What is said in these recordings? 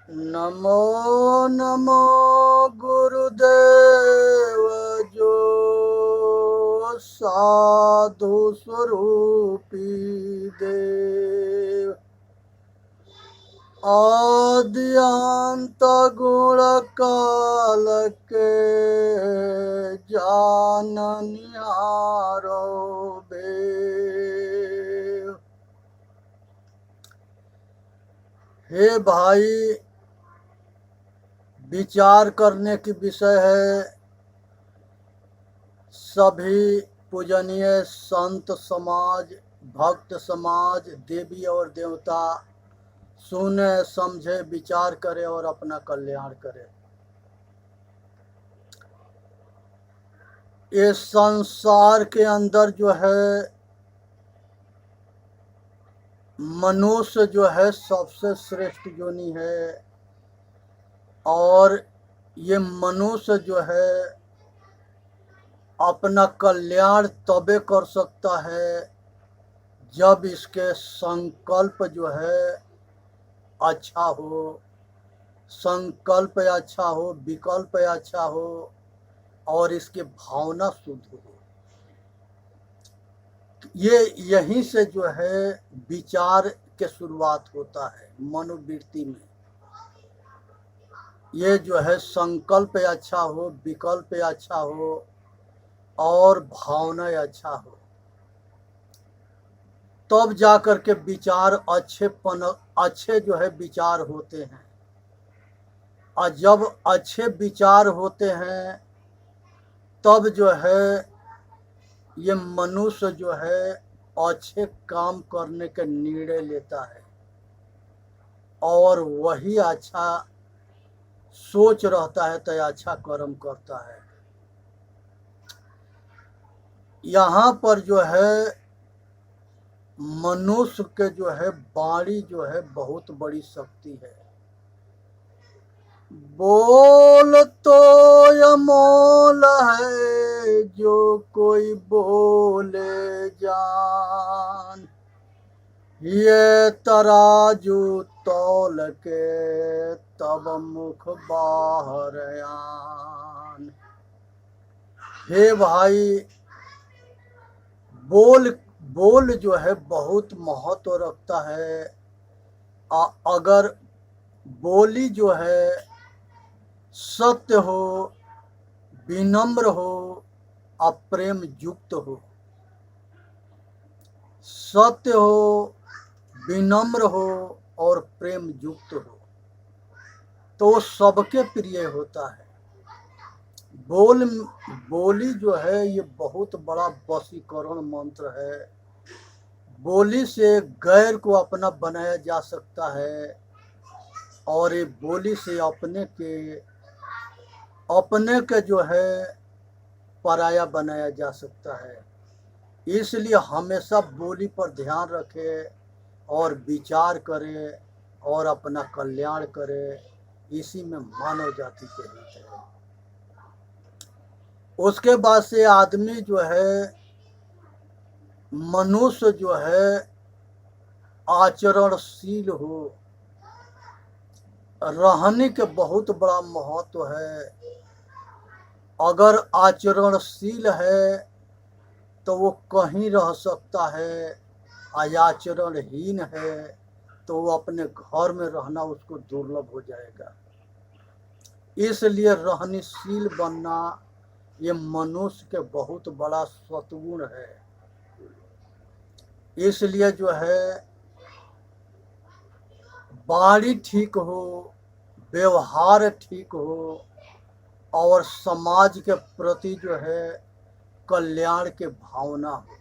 नमो नमो गुरुदेव जो साधु स्वरूपी देव। आद्यंत गुण काल के जाननिहारो देव। हे भाई, विचार करने की विषय है। सभी पूजनीय संत समाज, भक्त समाज, देवी और देवता सुने, समझे, विचार करे और अपना कल्याण करे। ये संसार के अंदर जो है मनुष्य जो है सबसे श्रेष्ठ योनि है, और ये मनुष्य जो है अपना कल्याण तबे कर सकता है जब इसके संकल्प जो है अच्छा हो, संकल्प अच्छा हो, विकल्प अच्छा हो और इसकी भावना शुद्ध हो। ये यहीं से जो है विचार के शुरुआत होता है मनोवृत्ति में। ये जो है संकल्प अच्छा हो, विकल्प अच्छा हो और भावना अच्छा हो, तब जाकर के विचार अच्छे जो है विचार होते हैं। और जब अच्छे विचार होते हैं तब जो है ये मनुष्य जो है अच्छे काम करने के निर्णय लेता है और वही अच्छा सोच रहता है तो अच्छा कर्म करता है। यहाँ पर जो है मनुष्य के जो है वाणी जो है बहुत बड़ी शक्ति है। बोल तो अमोल है जो कोई बोले जान, ये तराजू तौल के तब मुख बाहर आन। हे भाई, बोल जो है बहुत महत्व रखता है। अगर बोली जो है सत्य हो, विनम्र हो और प्रेम युक्त हो, सत्य हो, विनम्र हो और प्रेम युक्त हो, तो सबके प्रिय होता है। बोली जो है ये बहुत बड़ा वशीकरण मंत्र है। बोली से गैर को अपना बनाया जा सकता है और ये बोली से अपने के जो है पराया बनाया जा सकता है। इसलिए हमेशा बोली पर ध्यान रखें और विचार करें और अपना कल्याण करें। इसी में मानव जाति के हित है। उसके बाद से आदमी जो है, मनुष्य जो है आचरणशील हो। रहने के बहुत बड़ा महत्व है। अगर आचरणशील है तो वो कहीं रह सकता है, आचरणहीन है तो वो अपने घर में रहना उसको दुर्लभ हो जाएगा। इसलिए रहनशील बनना ये मनुष्य के बहुत बड़ा सद्गुण है। इसलिए जो है वाणी ठीक हो, व्यवहार ठीक हो और समाज के प्रति जो है कल्याण की भावना हो।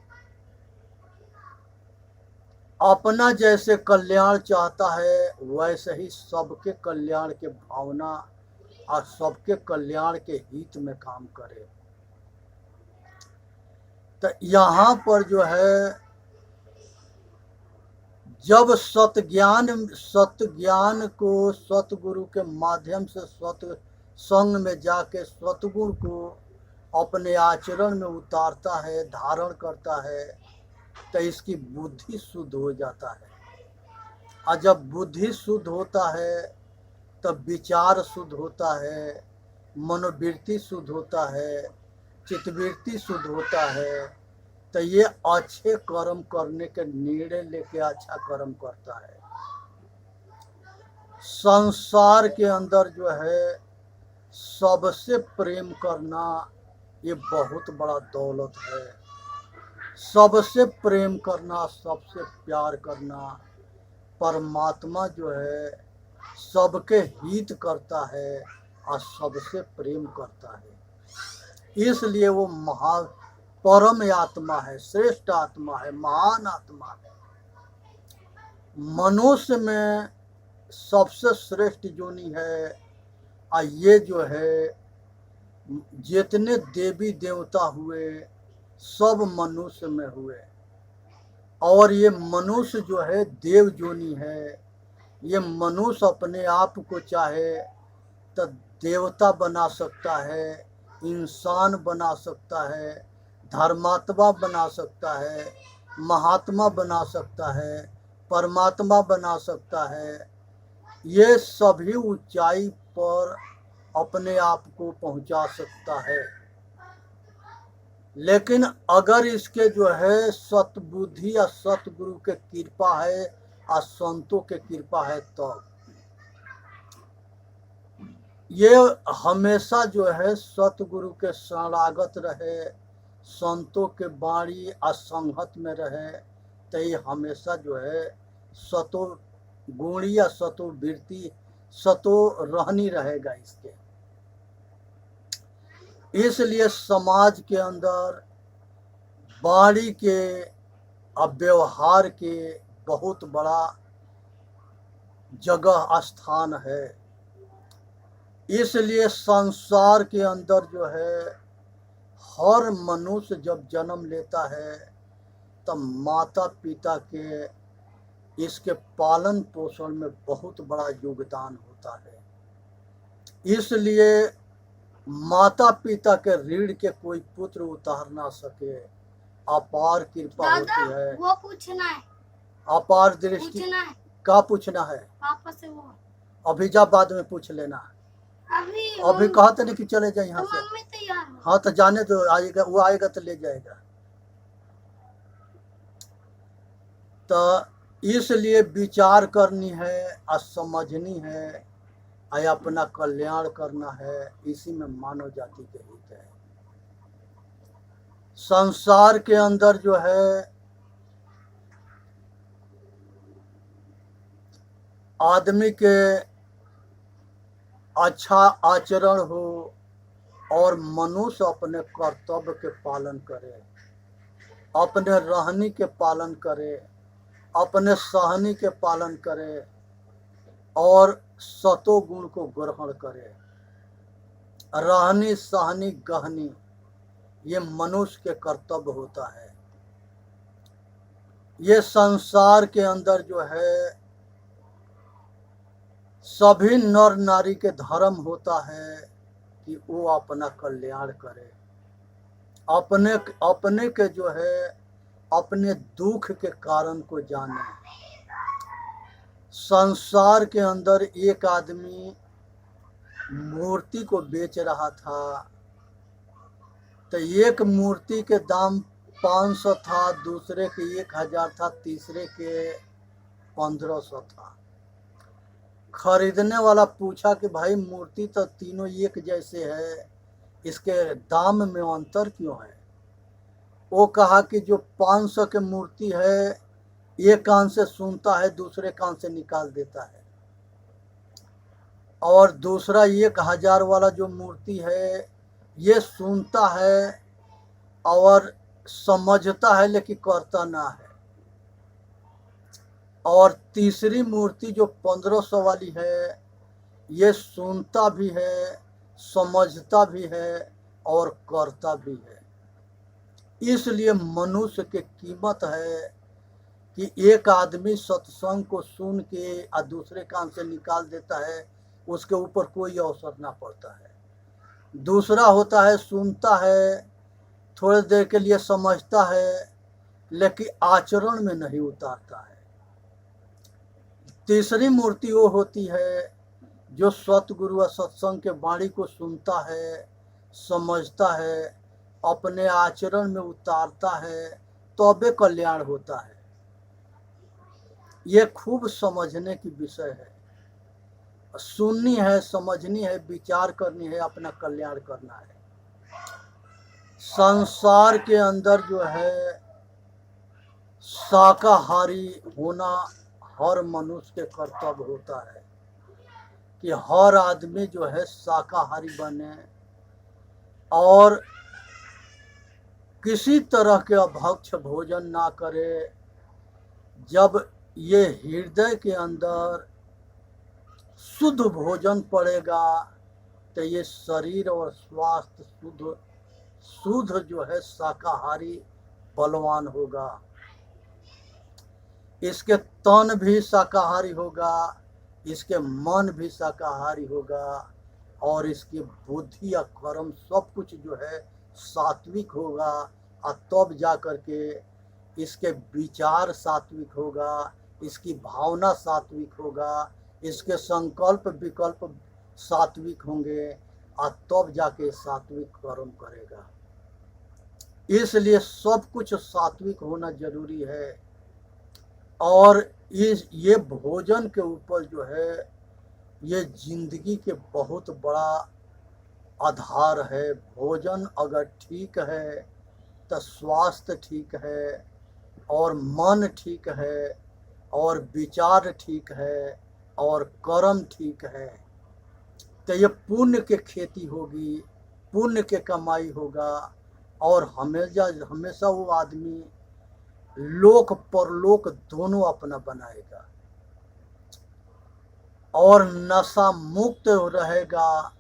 अपना जैसे कल्याण चाहता है वैसे ही सबके कल्याण की भावना और सबके कल्याण के हित में काम करे। तो यहाँ पर जो है जब सत्ज्ञान को सतगुरु के माध्यम से सत्संग में जाके सतगुण को अपने आचरण में उतारता है, धारण करता है, तो इसकी बुद्धि शुद्ध हो जाता है। और जब बुद्धि शुद्ध होता है तब विचार शुद्ध होता है, मनोवृत्ति शुद्ध होता है, चित्तवृत्ति शुद्ध होता है। तो ये अच्छे कर्म करने के निर्णय लेके अच्छा कर्म करता है। संसार के अंदर जो है सबसे प्रेम करना ये बहुत बड़ा दौलत है। सबसे प्रेम करना, सबसे प्यार करना। परमात्मा जो है सबके हित करता है और सबसे प्रेम करता है। इसलिए वो परम आत्मा है, श्रेष्ठ आत्मा है, महान आत्मा है। मनुष्य में सबसे श्रेष्ठ योनि है। और ये जो है जितने देवी देवता हुए सब मनुष्य में हुए। और ये मनुष्य जो है देव योनि है। ये मनुष्य अपने आप को चाहे तो देवता बना सकता है, इंसान बना सकता है, धर्मात्मा बना सकता है, महात्मा बना सकता है, परमात्मा बना सकता है। ये सभी ऊंचाई पर अपने आप को पहुंचा सकता है। लेकिन अगर इसके जो है सतबुद्धि या सतगुरु के कृपा है और संतों के कृपा है तब ये हमेशा जो है सतगुरु के शरणागत रहे, संतों के बाणी और संगत में रहे, तो ये हमेशा जो है सतो गुणी या सतो वृत्ति सतो रहनी रहेगा इसके। इसलिए समाज के अंदर वाणी के और व्यवहार के बहुत बड़ा जगह स्थान है। इसलिए संसार के अंदर जो है हर मनुष्य जब जन्म लेता है तब माता पिता के इसके पालन पोषण में बहुत बड़ा योगदान होता है। इसलिए माता पिता के ऋण के कोई पुत्र उतार ना सके। अपार कृपा होती है। वो पूछना है, अपार दृष्टि पूछना है। क्या पूछना है? पापा से वो अभी जा, बाद में पूछ लेना। अभी कहते नहीं कि चले जाए यहाँ से। मम्मी तैयार हो। हाँ तो जाने दो, आएगा वो, आएगा तो ले जाएगा। तो इसलिए विचार करनी है और समझनी है और अपना कल्याण करना है। इसी में मानव जाति के हित है। संसार के अंदर जो है आदमी के अच्छा आचरण हो और मनुष्य अपने कर्तव्य के पालन करे, अपने रहनी के पालन करे, अपने सहनी के पालन करे और सतो गुण को ग्रहण करे। रहनी सहनी गहनी ये मनुष्य के कर्तव्य होता है। ये संसार के अंदर जो है सभी नर नारी के धर्म होता है कि वो अपना कल्याण करे, अपने के जो है अपने दुख के कारण को जाने। संसार के अंदर एक आदमी मूर्ति को बेच रहा था तो एक मूर्ति के दाम 500 था, दूसरे के 1000 था, तीसरे के 1500 था। खरीदने वाला पूछा कि भाई मूर्ति तो तीनों एक जैसे है, इसके दाम में अंतर क्यों है? वो कहा कि जो 500 के मूर्ति है एक कान से सुनता है, दूसरे कान से निकाल देता है, और दूसरा 1000 वाला जो मूर्ति है ये सुनता है और समझता है लेकिन करता ना है, और तीसरी मूर्ति जो 1500 वाली है ये सुनता भी है, समझता भी है और करता भी है। इसलिए मनुष्य की कीमत है कि एक आदमी सत्संग को सुन के और दूसरे कान से निकाल देता है, उसके ऊपर कोई अवसर ना पड़ता है। दूसरा होता है सुनता है, थोड़ी देर के लिए समझता है लेकिन आचरण में नहीं उतारता है। तीसरी मूर्ति वो होती है जो सतगुरु व सत्संग के वाणी को सुनता है, समझता है, अपने आचरण में उतारता है, तबे कल्याण होता है। ये खूब समझने की विषय है। सुननी है, समझनी है, विचार करनी है, अपना कल्याण करना है। संसार के अंदर जो है शाकाहारी होना हर मनुष्य के कर्तव्य होता है कि हर आदमी जो है शाकाहारी बने और किसी तरह के अभक्ष भोजन ना करे। जब ये हृदय के अंदर शुद्ध भोजन पड़ेगा तो ये शरीर और स्वास्थ्य शुद्ध जो है शाकाहारी बलवान होगा। इसके तन भी शाकाहारी होगा, इसके मन भी शाकाहारी होगा और इसकी बुद्धि या कर्म सब कुछ जो है सात्विक होगा। और तब जा कर के इसके विचार सात्विक होगा, इसकी भावना सात्विक होगा, इसके संकल्प विकल्प सात्विक होंगे और तब जाके सात्विक कर्म करेगा। इसलिए सब कुछ सात्विक होना जरूरी है। और ये भोजन के ऊपर जो है ये जिंदगी के बहुत बड़ा आधार है। भोजन अगर ठीक है तो स्वास्थ्य ठीक है और मन ठीक है और विचार ठीक है और कर्म ठीक है तो ये पुण्य के खेती होगी, पुण्य के कमाई होगा और हमेशा वो आदमी लोक परलोक दोनों अपना बनाएगा और नशा मुक्त रहेगा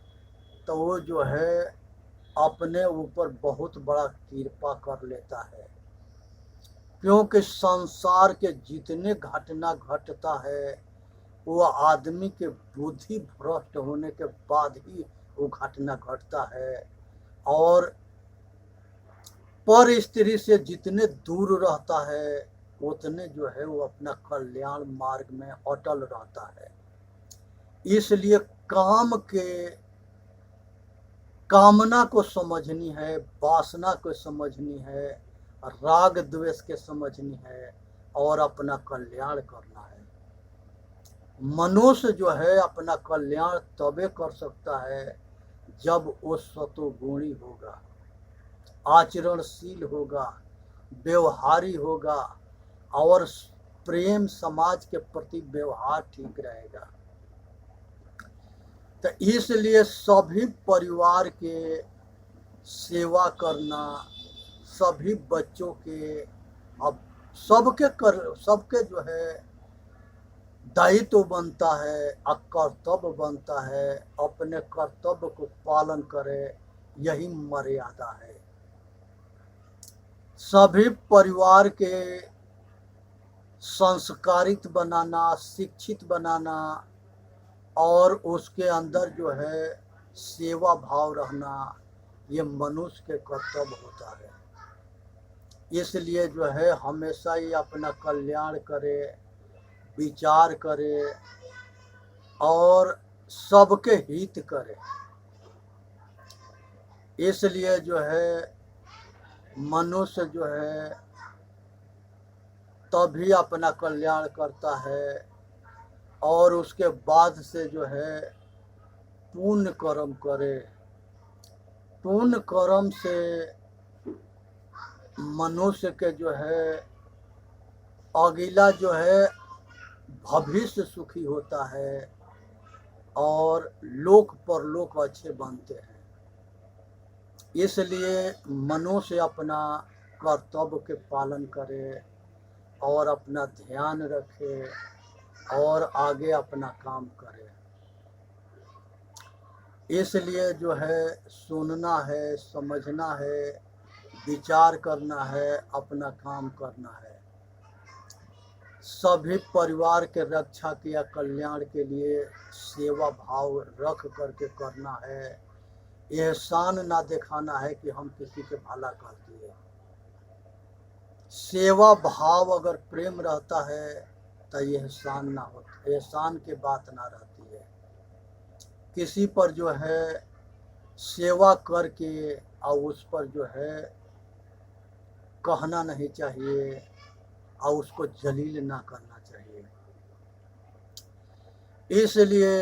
तो वो जो है अपने ऊपर बहुत बड़ा कृपा कर लेता है। क्योंकि संसार के जितने घटना घटता है वो आदमी के बुद्धि भ्रष्ट होने के बाद ही वो घटना घटता है। और पर स्त्री से जितने दूर रहता है उतने जो है वो अपना कल्याण मार्ग में अटल रहता है। इसलिए कामना को समझनी है, वासना को समझनी है, राग द्वेष के समझनी है और अपना कल्याण करना है। मनुष्य जो है अपना कल्याण तबे कर सकता है जब वो सतोगुणी होगा, आचरणशील होगा, व्यवहारी होगा और प्रेम समाज के प्रति व्यवहार ठीक रहेगा। तो इसलिए सभी परिवार के सेवा करना, सभी बच्चों के अब सबके जो है दायित्व बनता है, कर्तव्य बनता है, अपने कर्तव्य को पालन करे, यही मर्यादा है। सभी परिवार के संस्कारित बनाना, शिक्षित बनाना और उसके अंदर जो है सेवा भाव रहना ये मनुष्य के कर्तव्य होता है। इसलिए जो है हमेशा ही अपना कल्याण करे, विचार करे और सबके हित करे। इसलिए जो है मनुष्य जो है तभी अपना कल्याण करता है और उसके बाद से जो है पुण्य कर्म करे। पुण्य कर्म से मनुष्य के जो है अगला जो है भविष्य सुखी होता है और लोक परलोक अच्छे बनते हैं। इसलिए मनुष्य अपना कर्तव्य के पालन करे और अपना ध्यान रखे और आगे अपना काम करे। इसलिए जो है सुनना है, समझना है, विचार करना है, अपना काम करना है। सभी परिवार के रक्षा के या कल्याण के लिए सेवा भाव रख करके करना है। एहसान ना दिखाना है कि हम किसी के भला कर दिए। सेवा भाव अगर प्रेम रहता है तो एहसान ना होता, एहसान की बात ना रहती है। किसी पर जो है सेवा करके और उस पर जो है कहना नहीं चाहिए और उसको जलील ना करना चाहिए। इसलिए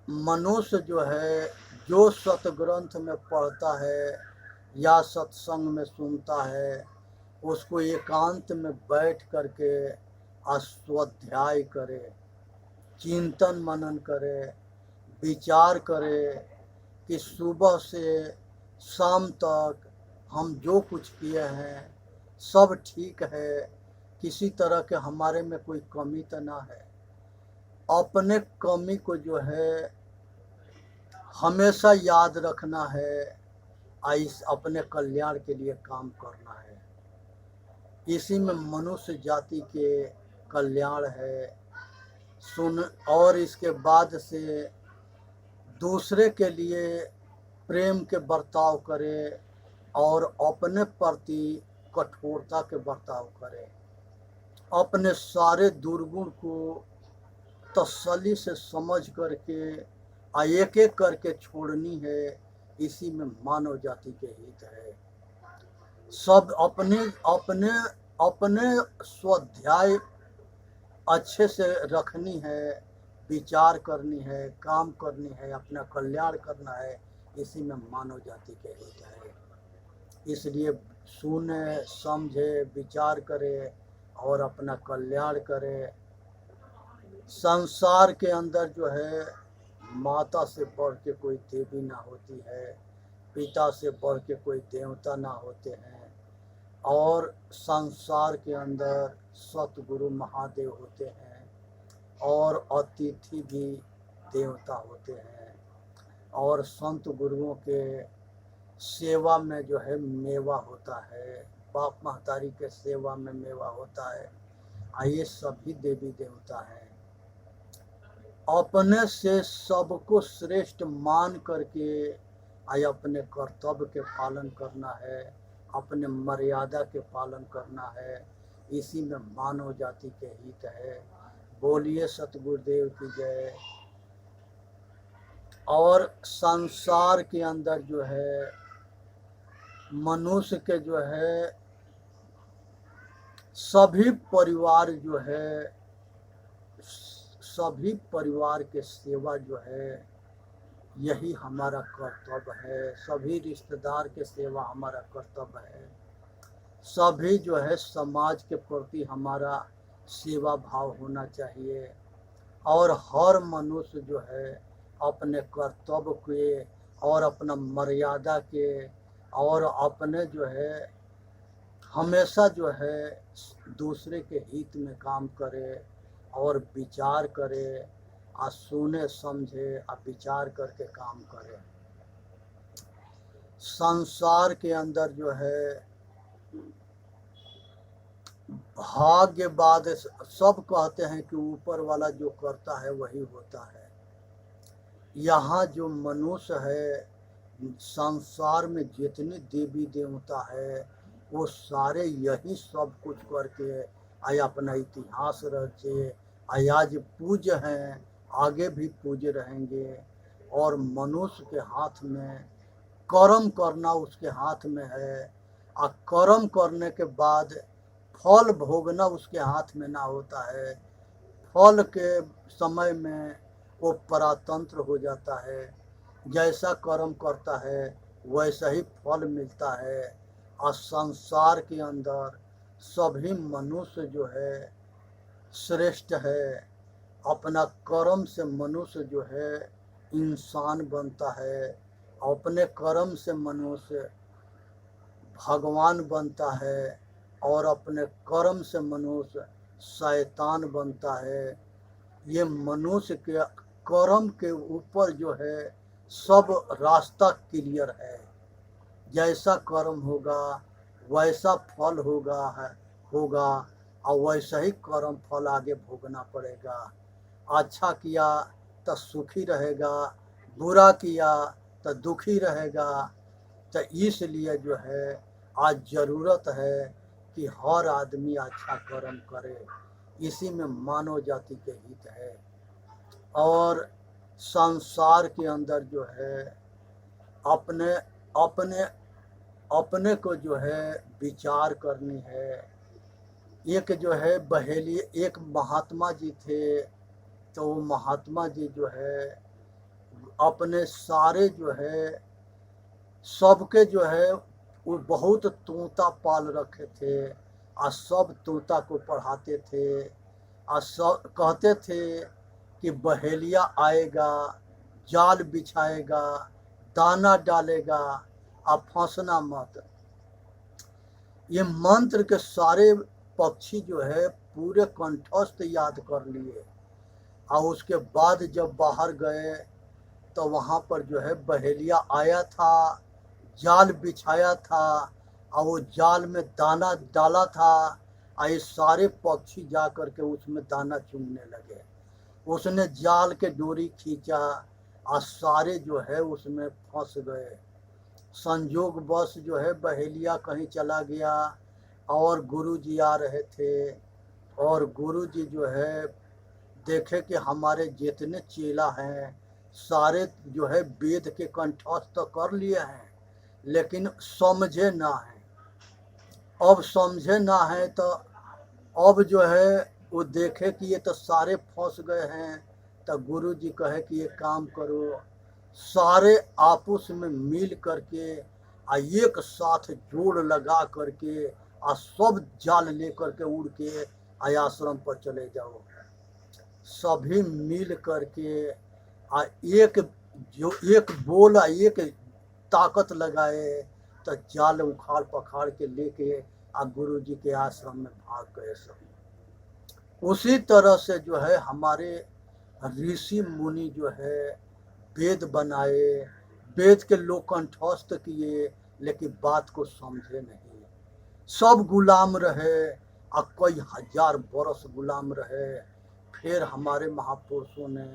मनुष्य जो है जो सतग्रंथ में पढ़ता है या सत्संग में सुनता है, उसको एकांत में बैठ करके स्वाध्याय करे, चिंतन मनन करे, विचार करे कि सुबह से शाम तक हम जो कुछ किए हैं सब ठीक है, किसी तरह के हमारे में कोई कमी तो ना है। अपने कमी को जो है हमेशा याद रखना है, इस अपने कल्याण के लिए काम करना है। इसी में मनुष्य जाति के कल्याण है। सुन और इसके बाद से दूसरे के लिए प्रेम के बर्ताव करे और अपने प्रति कठोरता के बर्ताव करे। अपने सारे दुर्गुण को तसल्ली से समझ करके एक एक करके छोड़नी है। इसी में मानव जाति के हित है। सब अपने अपने अपने स्वाध्याय अच्छे से रखनी है, विचार करनी है, काम करनी है, अपना कल्याण करना है। इसी में मानव जाति के हित है। इसलिए सुने, समझे, विचार करे और अपना कल्याण करे। संसार के अंदर जो है माता से बढ़ के कोई देवी ना होती है, पिता से बढ़ के कोई देवता ना होते हैं, और संसार के अंदर सतगुरु महादेव होते हैं और अतिथि भी देवता होते हैं। और संत गुरुओं के सेवा में जो है मेवा होता है, बाप महतारी के सेवा में मेवा होता है। ये सभी देवी देवता हैं। अपने से सबको श्रेष्ठ मान करके अपने कर्तव्य के पालन करना है, अपने मर्यादा के पालन करना है। इसी में मानव जाति के हित है। बोलिए सतगुरुदेव की जय। और संसार के अंदर जो है मनुष्य के जो है सभी परिवार जो है, सभी परिवार के सेवा जो है यही हमारा कर्तव्य है। सभी रिश्तेदार के सेवा हमारा कर्तव्य है। सभी जो है समाज के प्रति हमारा सेवा भाव होना चाहिए। और हर मनुष्य जो है अपने कर्तव्य के और अपना मर्यादा के और अपने जो है हमेशा जो है दूसरे के हित में काम करे और विचार करे, सुने समझे और विचार करके काम करे। संसार के अंदर जो है भाग्य बाद सब कहते हैं कि ऊपर वाला जो करता है वही होता है। यहाँ जो मनुष्य है, संसार में जितने देवी देवता है वो सारे यही सब कुछ करके अपना इतिहास रचे, आज पूज्य हैं, आगे भी पूज्य रहेंगे। और मनुष्य के हाथ में कर्म करना उसके हाथ में है, और कर्म करने के बाद फल भोगना उसके हाथ में ना होता है। फल के समय में वो परातंत्र हो जाता है। जैसा कर्म करता है वैसा ही फल मिलता है। और संसार के अंदर सभी मनुष्य जो है श्रेष्ठ है। अपना कर्म से मनुष्य जो है इंसान बनता है, अपने कर्म से मनुष्य भगवान बनता है, और अपने कर्म से मनुष्य शैतान बनता है। ये मनुष्य के कर्म के ऊपर जो है सब रास्ता क्लियर है। जैसा कर्म होगा वैसा फल होगा और वैसा ही कर्म फल आगे भोगना पड़ेगा। अच्छा किया तो सुखी रहेगा, बुरा किया तो दुखी रहेगा। तो इसलिए जो है आज ज़रूरत है कि हर आदमी अच्छा कर्म करे। इसी में मानव जाति के हित है। और संसार के अंदर जो है अपने अपने अपने को जो है विचार करनी है। एक जो है बहेली, एक महात्मा जी थे, तो वो महात्मा जी जो है अपने सारे जो है सबके जो है वो बहुत तोता पाल रखे थे और सब तोता को पढ़ाते थे और सब कहते थे कि बहेलिया आएगा, जाल बिछाएगा, दाना डालेगा, आप फंसना मत। ये मंत्र के सारे पक्षी जो है पूरे कंठस्थ याद कर लिए और उसके बाद जब बाहर गए तो वहाँ पर जो है बहेलिया आया था, जाल बिछाया था और वो जाल में दाना डाला था और ये सारे पक्षी जा कर के उसमें दाना चुगने लगे। उसने जाल के डोरी खींचा और सारे जो है उसमें फंस गए। संजोग बस जो है बहेलिया कहीं चला गया और गुरुजी आ रहे थे और गुरुजी जो है देखे कि हमारे जितने चेला हैं सारे जो है वेद के कंठस्थ कर लिए हैं लेकिन समझे ना है। अब समझे ना है तो अब जो है वो देखे कि ये तो सारे फंस गए हैं, तो गुरुजी कहे कि ये काम करो, सारे आपस में मिल करके एक साथ जोड़ लगा करके सब जाल लेकर के उड़ के आश्रम पर चले जाओ। सभी मिल करके एक जो एक बोला, एक ताकत लगाए तो जाल उखाड़ पखाड़ के लेके गुरुजी के आश्रम में भाग गए सब। उसी तरह से जो है हमारे ऋषि मुनि जो है वेद बनाए, वेद के लोग कंठस्थ किए लेकिन बात को समझे नहीं। सब गुलाम रहे और कई हजार बरस गुलाम रहे। फिर हमारे महापुरुषों ने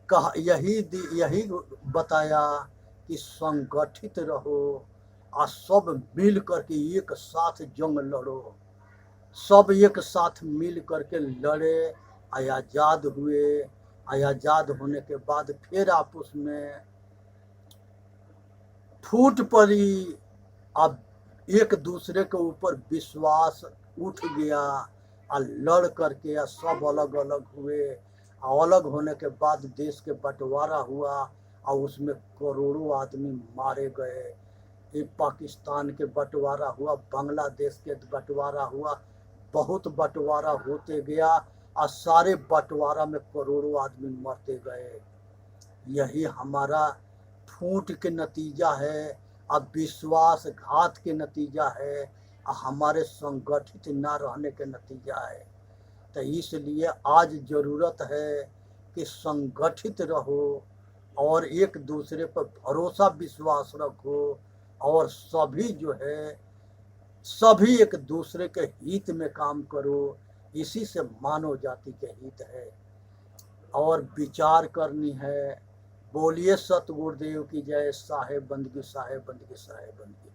कहा, यही बताया कि संगठित रहो और सब मिल करके एक साथ जंग लड़ो। सब एक साथ मिल करके लड़े, आज़ाद हुए। आज़ाद होने के बाद फिर आपस में फूट पड़ी। अब एक दूसरे के ऊपर विश्वास उठ गया और लड़ करके सब अलग अलग हुए। अलग होने के बाद देश के बंटवारा हुआ और उसमें करोड़ों आदमी मारे गए। ये पाकिस्तान के बंटवारा हुआ, बांग्लादेश के बंटवारा हुआ, बहुत बंटवारा होते गया और सारे बंटवारा में करोड़ों आदमी मरते गए। यही हमारा फूट के नतीजा है, अब विश्वासघात के नतीजा है, हमारे संगठित ना रहने के नतीजा है। तो इसलिए आज ज़रूरत है कि संगठित रहो और एक दूसरे पर भरोसा विश्वास रखो और सभी जो है सभी एक दूसरे के हित में काम करो। इसी से मानव जाति के हित है और विचार करनी है। बोलिए सतगुरुदेव की जय। साहेब बंदगी, साहेब बंदगी, साहेब बंदगी।